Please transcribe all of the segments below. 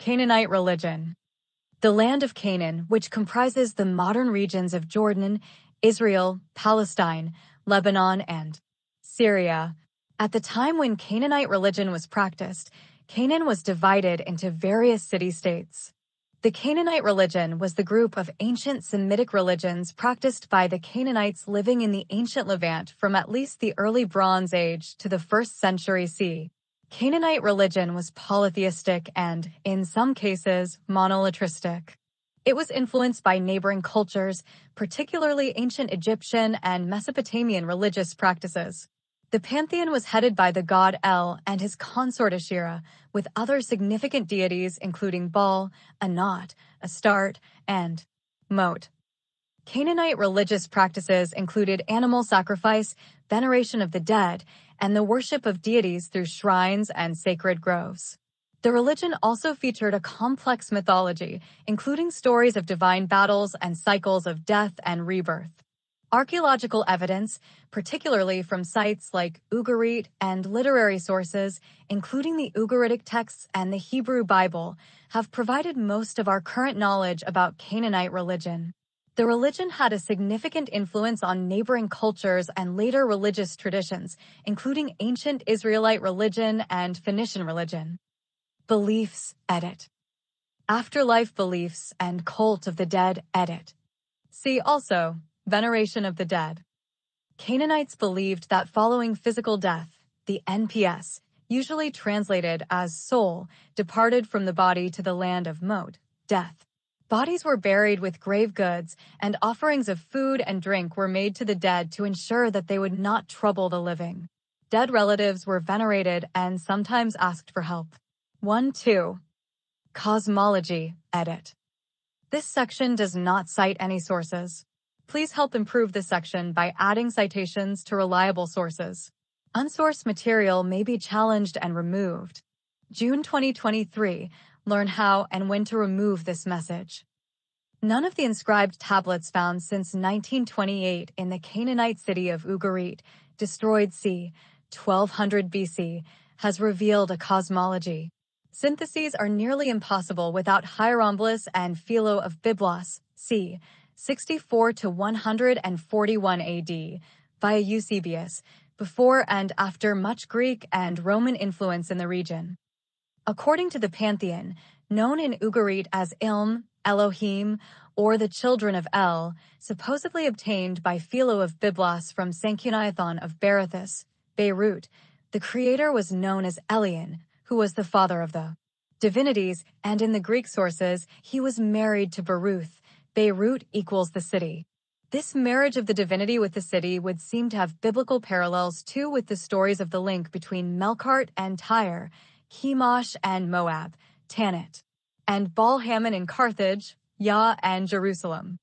Canaanite religion. The land of Canaan, which comprises the modern regions of Jordan, Israel, Palestine, Lebanon, and Syria. At the time when Canaanite religion was practiced, Canaan was divided into various city-states. The Canaanite religion was the group of ancient Semitic religions practiced by the Canaanites living in the ancient Levant from at least the early Bronze Age to the 1st century CE. Canaanite religion was polytheistic and, in some cases, monolatristic. It was influenced by neighboring cultures, particularly ancient Egyptian and Mesopotamian religious practices. The pantheon was headed by the god El and his consort Asherah, with other significant deities including Baal, Anat, Astarte, and Mot. Canaanite religious practices included animal sacrifice, veneration of the dead, and the worship of deities through shrines and sacred groves. The religion also featured a complex mythology, including stories of divine battles and cycles of death and rebirth. Archaeological evidence, particularly from sites like Ugarit and literary sources, including the Ugaritic texts and the Hebrew Bible, have provided most of our current knowledge about Canaanite religion. The religion had a significant influence on neighboring cultures and later religious traditions, including ancient Israelite religion and Phoenician religion. Beliefs, edit. Afterlife beliefs and cult of the dead, edit. See also, veneration of the dead. Canaanites believed that following physical death, the NPS, usually translated as soul, departed from the body to the land of Mot, death. Bodies were buried with grave goods, and offerings of food and drink were made to the dead to ensure that they would not trouble the living. Dead relatives were venerated and sometimes asked for help. 1-2. Cosmology, edit. This section does not cite any sources. Please help improve this section by adding citations to reliable sources. Unsourced material may be challenged and removed. June 2023. Learn how and when to remove this message. None of the inscribed tablets found since 1928 in the Canaanite city of Ugarit, destroyed c. 1200 BC, has revealed a cosmology. Syntheses are nearly impossible without Hieromblus and Philo of Byblos, c. 64 to 141 AD, via Eusebius, before and after much Greek and Roman influence in the region. According to the pantheon, known in Ugarit as Ilm, Elohim, or the children of El, supposedly obtained by Philo of Byblos from Sanchuniathon of Berythus, Beirut, the creator was known as Elion, who was the father of the divinities, and in the Greek sources, he was married to Baruth. Beirut equals the city. This marriage of the divinity with the city would seem to have biblical parallels too with the stories of the link between Melkart and Tyre, Chemosh and Moab, Tanit, and Baal-Hamon in Carthage, Yah and Jerusalem.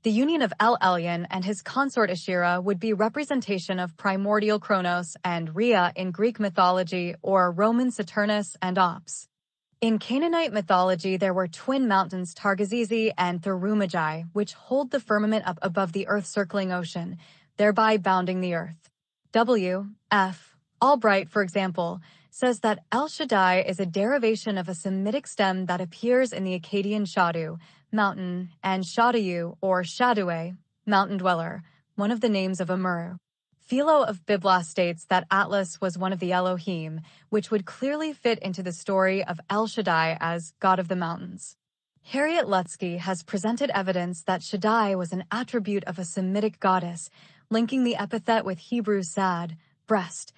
The union of El Elyon and his consort Asherah would be representation of primordial Kronos and Rhea in Greek mythology or Roman Saturnus and Ops. In Canaanite mythology, there were twin mountains Targazizi and Thurumagi, which hold the firmament up above the Earth-circling ocean, thereby bounding the Earth. W. F. Albright, for example, says that El Shaddai is a derivation of a Semitic stem that appears in the Akkadian Shadu, mountain, and Shadayu, or Shadue, mountain dweller, one of the names of Amuru. Philo of Byblos states that Atlas was one of the Elohim, which would clearly fit into the story of El Shaddai as God of the Mountains. Harriet Lutsky has presented evidence that Shaddai was an attribute of a Semitic goddess, linking the epithet with Hebrew sad, breast,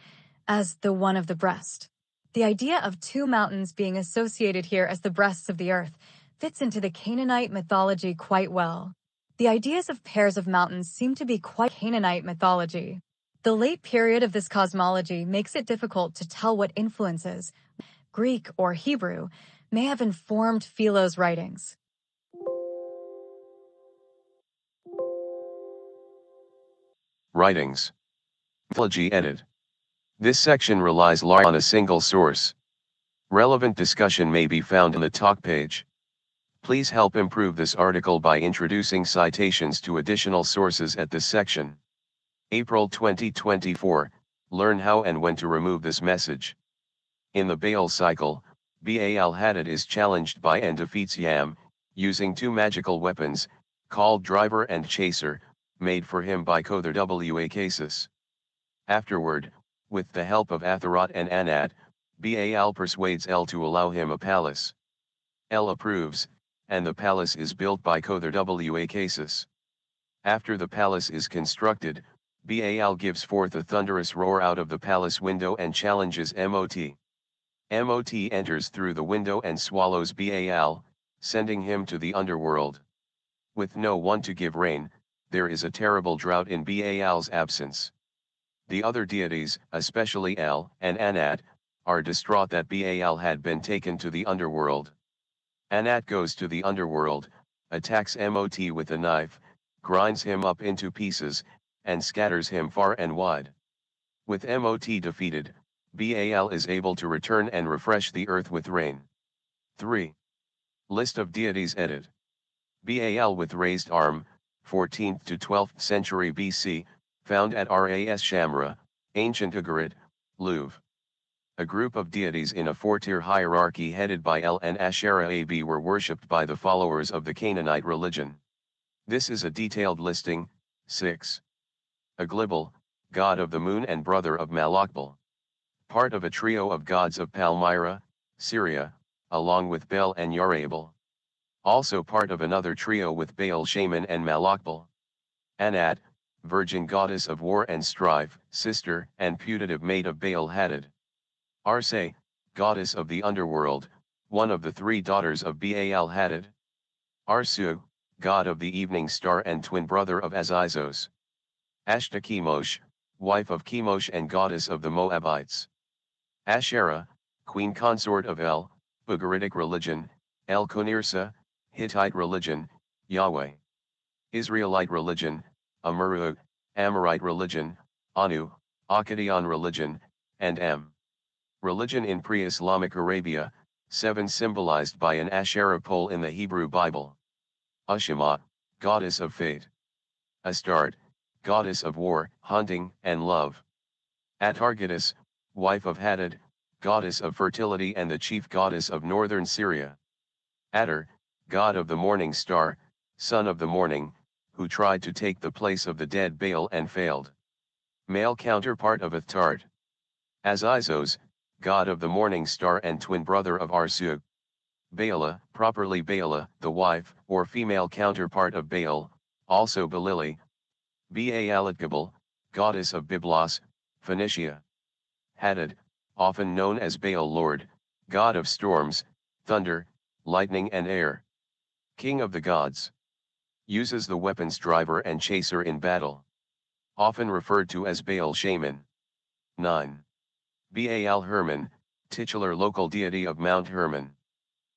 as the one of the breast. The idea of two mountains being associated here as the breasts of the earth fits into the Canaanite mythology quite well. The ideas of pairs of mountains seem to be quite Canaanite mythology. The late period of this cosmology makes it difficult to tell what influences, Greek or Hebrew, may have informed Philo's writings. Writings. Mythology edit. This section relies largely on a single source. Relevant discussion may be found in the talk page. Please help improve this article by introducing citations to additional sources at this section. April 2024, learn how and when to remove this message. In the Baal cycle, Baal-Hadad is challenged by and defeats Yam, using two magical weapons, called Driver and Chaser, made for him by Kother Wakasis. Afterward, with the help of Atharoth and Anat, Baal persuades El to allow him a palace. El approves, and the palace is built by Kother Wakasis. After the palace is constructed, Baal gives forth a thunderous roar out of the palace window and challenges Mot. Mot enters through the window and swallows Baal, sending him to the underworld. With no one to give rain, there is a terrible drought in Baal's absence. The other deities, especially El and Anat, are distraught that Baal had been taken to the underworld. Anat goes to the underworld, attacks Mot with a knife, grinds him up into pieces, and scatters him far and wide. With Mot defeated, Baal is able to return and refresh the earth with rain. 3. List of deities edit. Baal with raised arm, 14th to 12th century BC, found at Ras Shamra, ancient Ugarit, Louvre. A group of deities in a four-tier hierarchy headed by El and Asherah AB were worshipped by the followers of the Canaanite religion. This is a detailed listing. 6. Aglibal, god of the moon and brother of Malakbal. Part of a trio of gods of Palmyra, Syria, along with Bel and Yarabal. Also part of another trio with Baal Shaman and Malakbal. Anat, virgin goddess of war and strife, sister and putative mate of Baal-Hadad. Arse, goddess of the underworld, one of the three daughters of Baal-Hadad. Arsu, god of the evening star and twin brother of Azizos. Ashta Chemosh, wife of Chemosh and goddess of the Moabites. Asherah, queen consort of El, Ugaritic religion, El Konirsa, Hittite religion, Yahweh. Israelite religion, Amurru, Amorite religion, Anu, Akkadian religion, and M. Religion in pre-Islamic Arabia, 7 symbolized by an Asherah pole in the Hebrew Bible. Ashima, goddess of fate. Astarte, goddess of war, hunting, and love. Atargatis, wife of Hadad, goddess of fertility and the chief goddess of northern Syria. Atar, god of the morning star, son of the morning, who tried to take the place of the dead Baal and failed. Male counterpart of Astarte. Azizos, god of the morning star and twin brother of Arsu. Baala, properly Baala, the wife, or female counterpart of Baal, also Balili. Baalatgabal, goddess of Byblos, Phoenicia. Hadad, often known as Baal Lord, god of storms, thunder, lightning and air. King of the gods. Uses the weapons driver and chaser in battle. Often referred to as Baal Shaman. 9. Baal Hermon, titular local deity of Mount Hermon.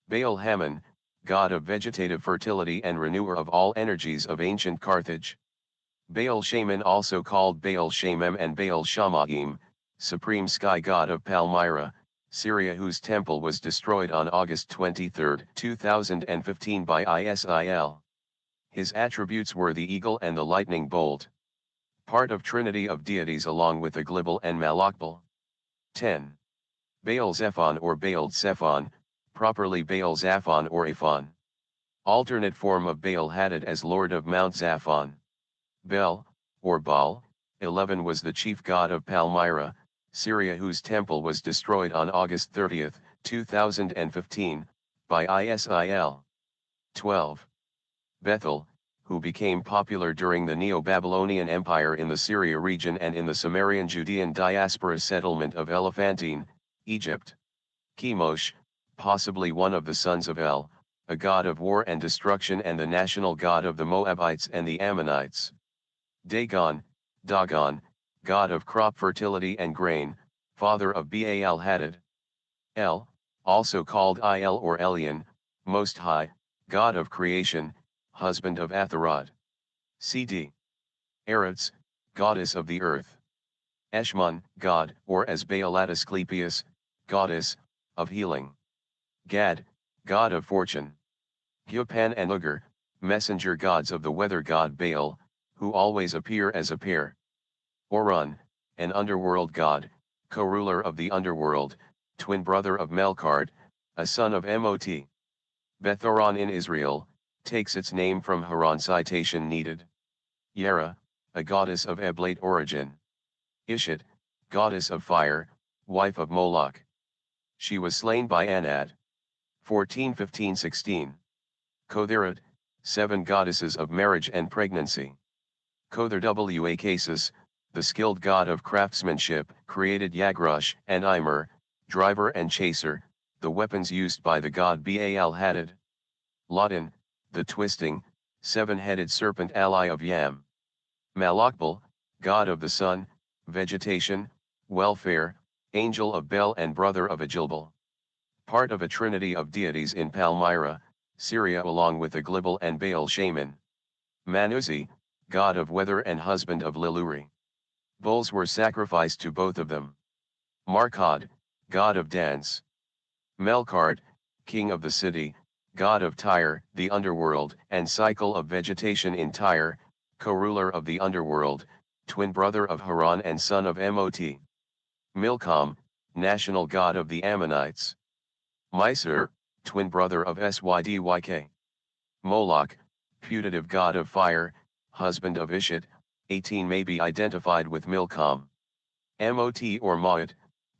Baal Hammon, god of vegetative fertility and renewer of all energies of ancient Carthage. Baal Shaman, also called Baal Shamem and Baal Shamaim, supreme sky god of Palmyra, Syria, whose temple was destroyed on August 23, 2015 by ISIL. His attributes were the eagle and the lightning bolt. Part of trinity of deities along with Aglibal and Malakbal. 10. Baal Zephon or Baal Zephon, properly Baal Zaphon or Aphon. Alternate form of Baal-Hadad as Lord of Mount Zaphon. Bel, or Baal, 11 was the chief god of Palmyra, Syria, whose temple was destroyed on August 30, 2015, by ISIL. 12. Bethel, who became popular during the Neo-Babylonian Empire in the Syria region and in the Sumerian Judean diaspora settlement of Elephantine, Egypt. Chemosh, possibly one of the sons of El, a god of war and destruction and the national god of the Moabites and the Ammonites. Dagon, Dagon, god of crop fertility and grain, father of Baal-Hadad. El, also called Il or Elion, Most High, god of creation, husband of Atharoth. CD. Eretz, goddess of the earth. Eshmun, god, or as Baalat Asclepius, goddess, of healing. Gad, god of fortune. Gyopan and Ugar, messenger gods of the weather god Baal, who always appear as a pair. Orun, an underworld god, co-ruler of the underworld, twin brother of Melkart, a son of Mot. Beth-horon in Israel, takes its name from Haran citation needed. Yera, a goddess of Eblate origin. Ishit, goddess of fire, wife of Moloch. She was slain by Anad. 14:15-16. Kotherut, 7 goddesses of marriage and pregnancy. Kother wa Casus, the skilled god of craftsmanship, created Yagrush and Ymer, driver and chaser, the weapons used by the god Baal-Hadad. Ladan, the twisting, 7-headed serpent ally of Yam. Malakbal, god of the sun, vegetation, welfare, angel of Bel and brother of Agilbal. Part of a trinity of deities in Palmyra, Syria along with Aglibal and Baal Shaman. Manuzi, god of weather and husband of Liluri. Bulls were sacrificed to both of them. Markad, god of dance. Melkart, king of the city, god of Tyre, the underworld and cycle of vegetation in Tyre, co-ruler of the underworld, twin brother of Haran and son of Mot. Milcom, national god of the Ammonites. Mysur, twin brother of Sydyk. Moloch, putative god of fire, husband of Ishit, 18 may be identified with Milcom. Mot or Ma'at,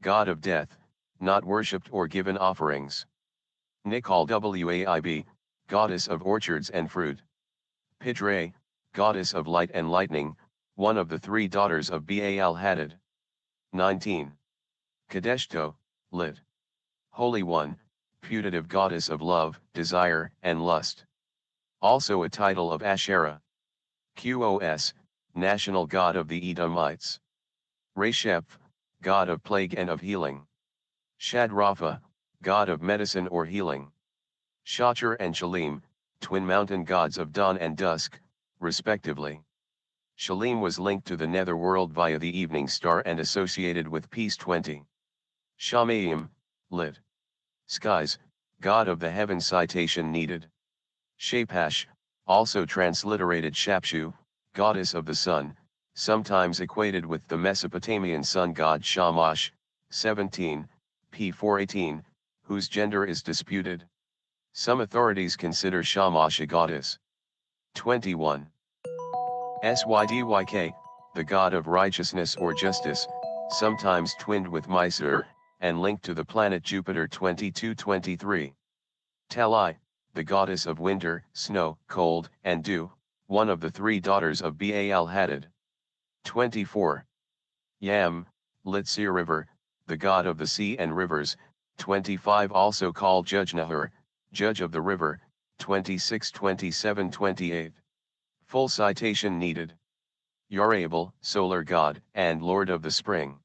god of death, not worshipped or given offerings. Nikal Waib, goddess of orchards and fruit. Pidre, goddess of light and lightning, one of the 3 daughters of Baal-Hadad. 19. Kadeshto, lit. Holy One, putative goddess of love, desire, and lust. Also a title of Asherah. Qos, national god of the Edomites. Resheph, god of plague and of healing. Shadrapha, god of medicine or healing. Shachar and Shalim, twin mountain gods of dawn and dusk, respectively. Shalim was linked to the netherworld via the evening star and associated with peace 20. Shamaim, lit. Skies, god of the heaven citation needed. Shapash, also transliterated Shapshu, goddess of the sun, sometimes equated with the Mesopotamian sun god Shamash, 17, p. 418, whose gender is disputed. Some authorities consider Shamash a goddess. 21. Sydyk, the god of righteousness or justice, sometimes twinned with Mysur, and linked to the planet Jupiter 22-23. Talai, the goddess of winter, snow, cold, and dew, one of the 3 daughters of Baal-Hadad. 24. Yam, lit Sea River, the god of the sea and rivers, 25 also called Judge-Nahur, judge of the river, 26 27 28. Full citation needed. Yarabal, solar god, and lord of the spring.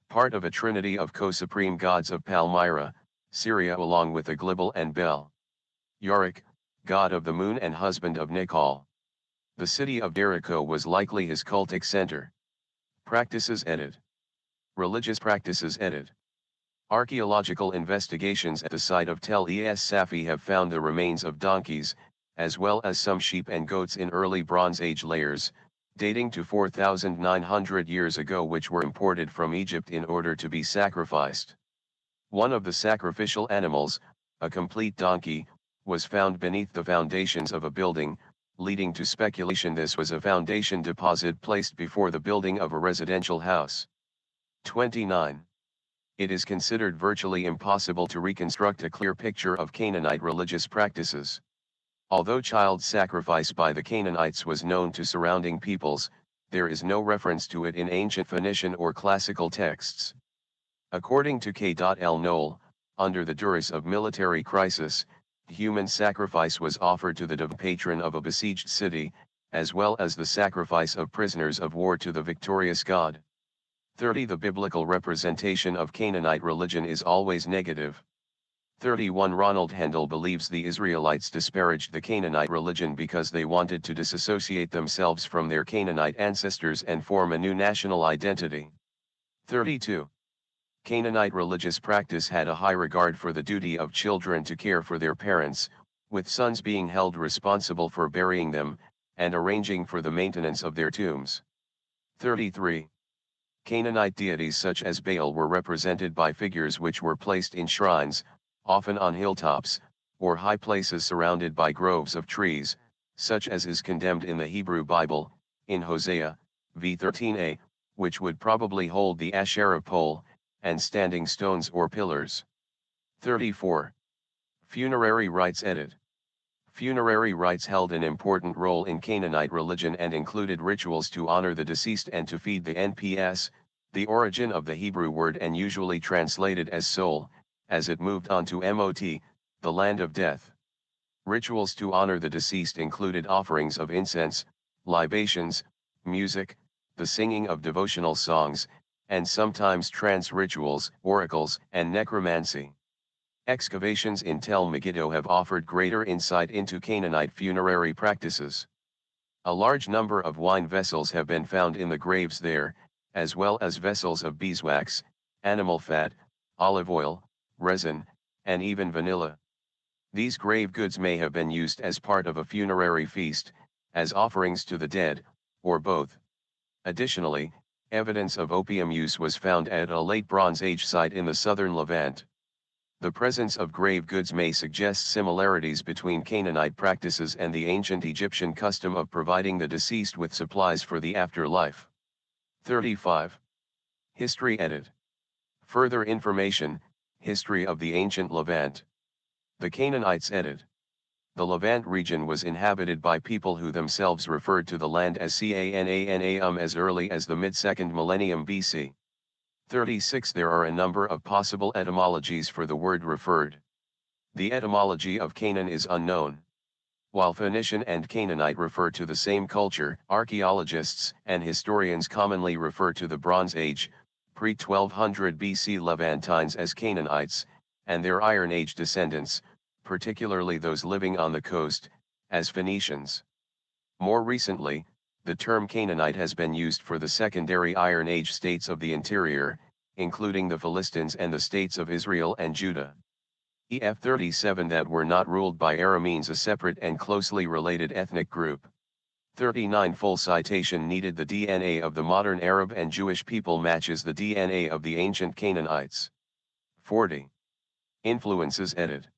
Part of a trinity of co-supreme gods of Palmyra, Syria along with Aglibal and Bel. Yaric, god of the moon and husband of Nikal. The city of Jericho was likely his cultic center. Practices edit. Religious practices edit. Archaeological investigations at the site of Tel Es Safi have found the remains of donkeys, as well as some sheep and goats in early Bronze Age layers, dating to 4,900 years ago, which were imported from Egypt in order to be sacrificed. One of the sacrificial animals, a complete donkey, was found beneath the foundations of a building, leading to speculation this was a foundation deposit placed before the building of a residential house. 29. It is considered virtually impossible to reconstruct a clear picture of Canaanite religious practices. Although child sacrifice by the Canaanites was known to surrounding peoples, there is no reference to it in ancient Phoenician or classical texts. According to K.L. Knoll, under the duress of military crisis, human sacrifice was offered to the patron of a besieged city, as well as the sacrifice of prisoners of war to the victorious god. 30. The biblical representation of Canaanite religion is always negative. 31. Ronald Hendel believes the Israelites disparaged the Canaanite religion because they wanted to disassociate themselves from their Canaanite ancestors and form a new national identity. 32. Canaanite religious practice had a high regard for the duty of children to care for their parents, with sons being held responsible for burying them, and arranging for the maintenance of their tombs. 33. Canaanite deities such as Baal were represented by figures which were placed in shrines, often on hilltops, or high places surrounded by groves of trees, such as is condemned in the Hebrew Bible, in Hosea, v 13a, which would probably hold the Asherah pole, and standing stones or pillars. 34. Funerary rites edit. Funerary rites held an important role in Canaanite religion and included rituals to honor the deceased and to feed the NPS, the origin of the Hebrew word and usually translated as soul, as it moved on to Mot, the land of death. Rituals to honor the deceased included offerings of incense, libations, music, the singing of devotional songs, and sometimes trance rituals, oracles, and necromancy. Excavations in Tel Megiddo have offered greater insight into Canaanite funerary practices. A large number of wine vessels have been found in the graves there, as well as vessels of beeswax, animal fat, olive oil, resin, and even vanilla. These grave goods may have been used as part of a funerary feast, as offerings to the dead, or both. Additionally, evidence of opium use was found at a late Bronze Age site in the southern Levant. The presence of grave goods may suggest similarities between Canaanite practices and the ancient Egyptian custom of providing the deceased with supplies for the afterlife. 35. History edit. Further information, History of the Ancient Levant. The Canaanites edit. The Levant region was inhabited by people who themselves referred to the land as Canaanam as early as the mid-2nd millennium BC. 36. There are a number of possible etymologies for the word referred. The etymology of Canaan is unknown. While Phoenician and Canaanite refer to the same culture, archaeologists and historians commonly refer to the Bronze Age, pre-1200 BC Levantines as Canaanites, and their Iron Age descendants, particularly those living on the coast, as Phoenicians. More recently, the term Canaanite has been used for the secondary Iron Age states of the interior, including the Philistines and the states of Israel and Judah. EF 37 that were not ruled by Arameans, a separate and closely related ethnic group. 39 Full citation needed. The DNA of the modern Arab and Jewish people matches the DNA of the ancient Canaanites. 40. Influences edit.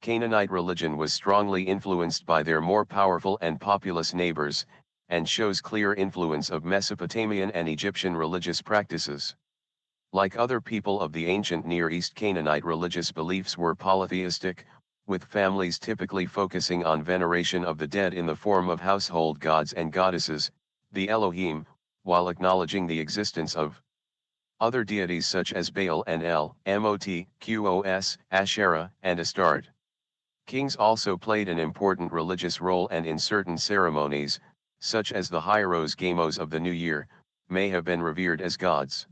Canaanite religion was strongly influenced by their more powerful and populous neighbors, and shows clear influence of Mesopotamian and Egyptian religious practices. Like other people of the ancient Near East, Canaanite religious beliefs were polytheistic, with families typically focusing on veneration of the dead in the form of household gods and goddesses, the Elohim, while acknowledging the existence of other deities such as Baal and El, Mot, Qos, Asherah, and Astarte. Kings also played an important religious role, and in certain ceremonies, such as the Hieros Gamos of the New Year, may have been revered as gods.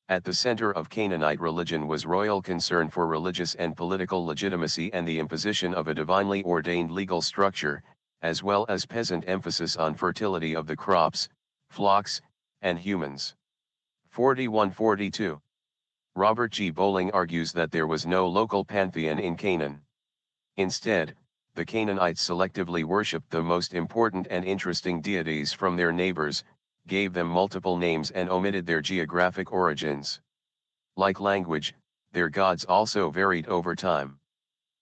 At the center of Canaanite religion was royal concern for religious and political legitimacy and the imposition of a divinely ordained legal structure, as well as peasant emphasis on fertility of the crops, flocks, and humans. 41-42. Robert G. Bowling argues that there was no local pantheon in Canaan. Instead, the Canaanites selectively worshipped the most important and interesting deities from their neighbors, gave them multiple names and omitted their geographic origins. Like language, their gods also varied over time.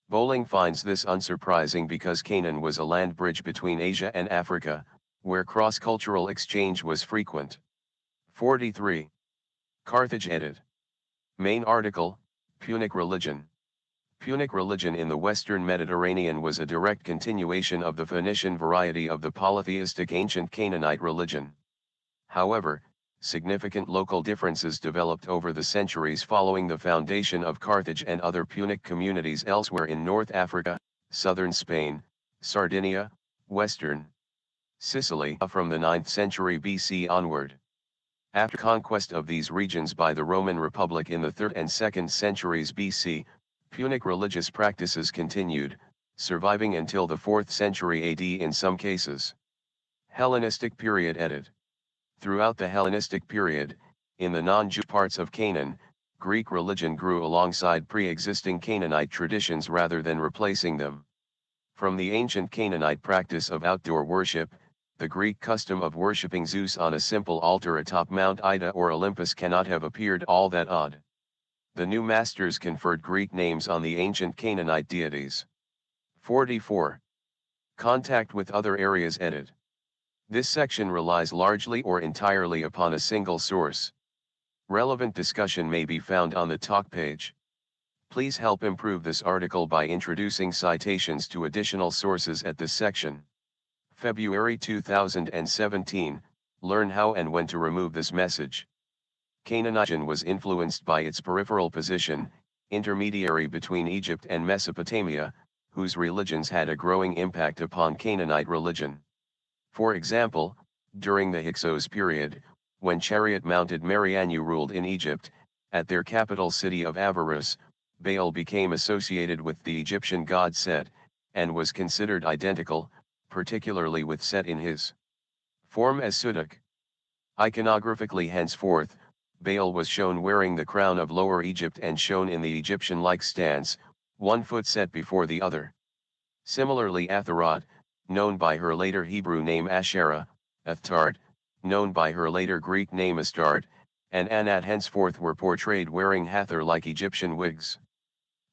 Bowling finds this unsurprising because Canaan was a land bridge between Asia and Africa, where cross-cultural exchange was frequent. 43. Carthage edit. Main article, Punic religion. Punic religion in the Western Mediterranean was a direct continuation of the Phoenician variety of the polytheistic ancient Canaanite religion. However, significant local differences developed over the centuries following the foundation of Carthage and other Punic communities elsewhere in North Africa, southern Spain, Sardinia, western Sicily from the 9th century BC onward. After conquest of these regions by the Roman Republic in the 3rd and 2nd centuries BC, Punic religious practices continued, surviving until the 4th century AD in some cases. Hellenistic period edit. Throughout the Hellenistic period, in the non-Jew parts of Canaan, Greek religion grew alongside pre-existing Canaanite traditions rather than replacing them. From the ancient Canaanite practice of outdoor worship, the Greek custom of worshipping Zeus on a simple altar atop Mount Ida or Olympus cannot have appeared all that odd. The new masters conferred Greek names on the ancient Canaanite deities. 44. Contact with other areas edited. This section relies largely or entirely upon a single source. Relevant discussion may be found on the talk page. Please help improve this article by introducing citations to additional sources at this section. February 2017, learn how and when to remove this message. Canaanite was influenced by its peripheral position, intermediary between Egypt and Mesopotamia, whose religions had a growing impact upon Canaanite religion. For example, during the Hyksos period, when chariot-mounted Marianu ruled in Egypt, at their capital city of Avaris, Baal became associated with the Egyptian god Set, and was considered identical, particularly with Set in his form as Sudak. Iconographically henceforth, Baal was shown wearing the crown of Lower Egypt and shown in the Egyptian-like stance, one foot set before the other. Similarly Atharot, known by her later Hebrew name Asherah, Athart, known by her later Greek name Astarte, and Anat henceforth were portrayed wearing Hathor-like Egyptian wigs.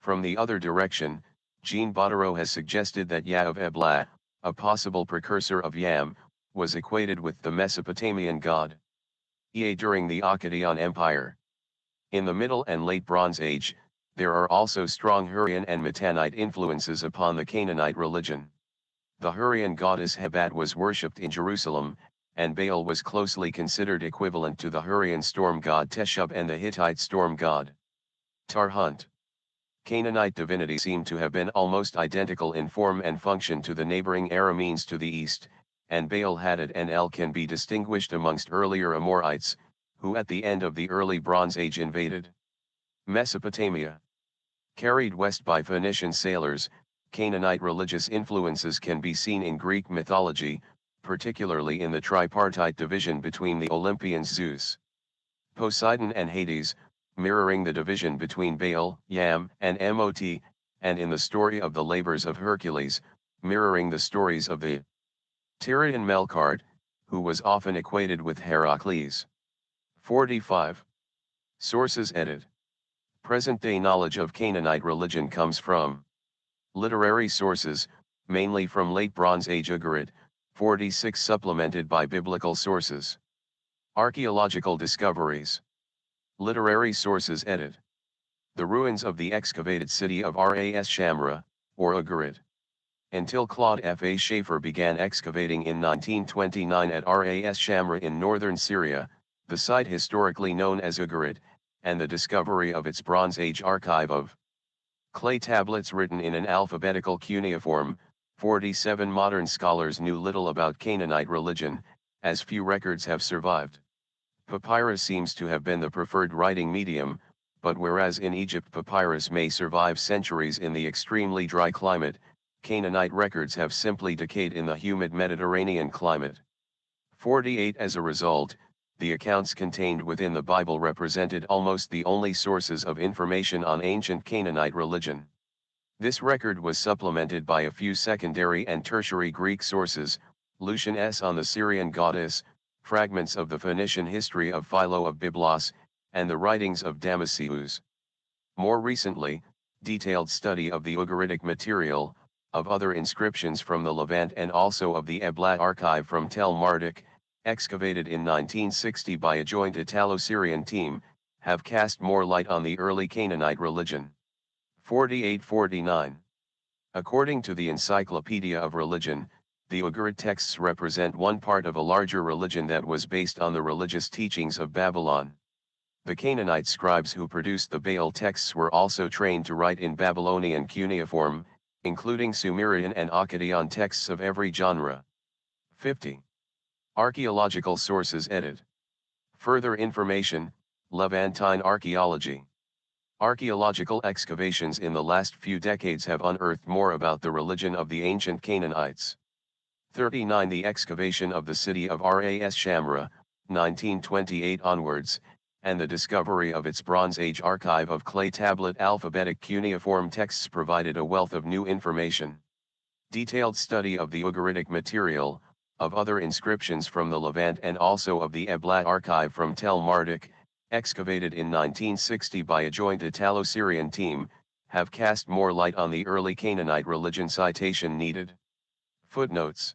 From the other direction, Jean Bottereau has suggested that Ya of Ebla, a possible precursor of Yam, was equated with the Mesopotamian god Ea during the Akkadian Empire. In the Middle and Late Bronze Age, there are also strong Hurrian and Mitanite influences upon the Canaanite religion. The Hurrian goddess Hebat was worshipped in Jerusalem, and Baal was closely considered equivalent to the Hurrian storm god Teshub and the Hittite storm god Tarhunt. Canaanite divinities seem to have been almost identical in form and function to the neighboring Arameans to the east, and Baal Hadad and El can be distinguished amongst earlier Amorites, who at the end of the early Bronze Age invaded Mesopotamia. Carried west by Phoenician sailors, Canaanite religious influences can be seen in Greek mythology, particularly in the tripartite division between the Olympians Zeus, Poseidon and Hades, mirroring the division between Baal, Yam, and Mot, and in the story of the labors of Hercules, mirroring the stories of the Tyrian Melkart, who was often equated with Heracles. 45. Sources edited. Present-day knowledge of Canaanite religion comes from literary sources, mainly from Late Bronze Age Ugarit, 46 supplemented by biblical sources. Archaeological discoveries. Literary sources edited. The ruins of the excavated city of Ras Shamra, or Ugarit. Until Claude F. A. Schaefer began excavating in 1929 at Ras Shamra in northern Syria, the site historically known as Ugarit, and the discovery of its Bronze Age archive of clay tablets written in an alphabetical cuneiform, 47 modern scholars knew little about Canaanite religion, as few records have survived. Papyrus seems to have been the preferred writing medium, but whereas in Egypt papyrus may survive centuries in the extremely dry climate, Canaanite records have simply decayed in the humid Mediterranean climate. 48. As a result, the accounts contained within the Bible represented almost the only sources of information on ancient Canaanite religion. This record was supplemented by a few secondary and tertiary Greek sources, Lucian S. on the Syrian goddess, fragments of the Phoenician history of Philo of Byblos, and the writings of Damasius. More recently, detailed study of the Ugaritic material, of other inscriptions from the Levant and also of the Eblat archive from Tel Marduk, excavated in 1960 by a joint Italo-Syrian team, have cast more light on the early Canaanite religion. 48-49. According to the Encyclopedia of Religion, the Ugarit texts represent one part of a larger religion that was based on the religious teachings of Babylon. The Canaanite scribes who produced the Baal texts were also trained to write in Babylonian cuneiform, including Sumerian and Akkadian texts of every genre. 50. Archaeological sources edited. Further information, Levantine archaeology. Archaeological excavations in the last few decades have unearthed more about the religion of the ancient Canaanites. 39. The excavation of the city of Ras Shamra, 1928 onwards, and the discovery of its Bronze Age archive of clay tablet alphabetic cuneiform texts provided a wealth of new information. Detailed study of the Ugaritic material, of other inscriptions from the Levant and also of the Eblat archive from Tel Marduk, excavated in 1960 by a joint Italo-Syrian team, have cast more light on the early Canaanite religion. Citation needed. Footnotes.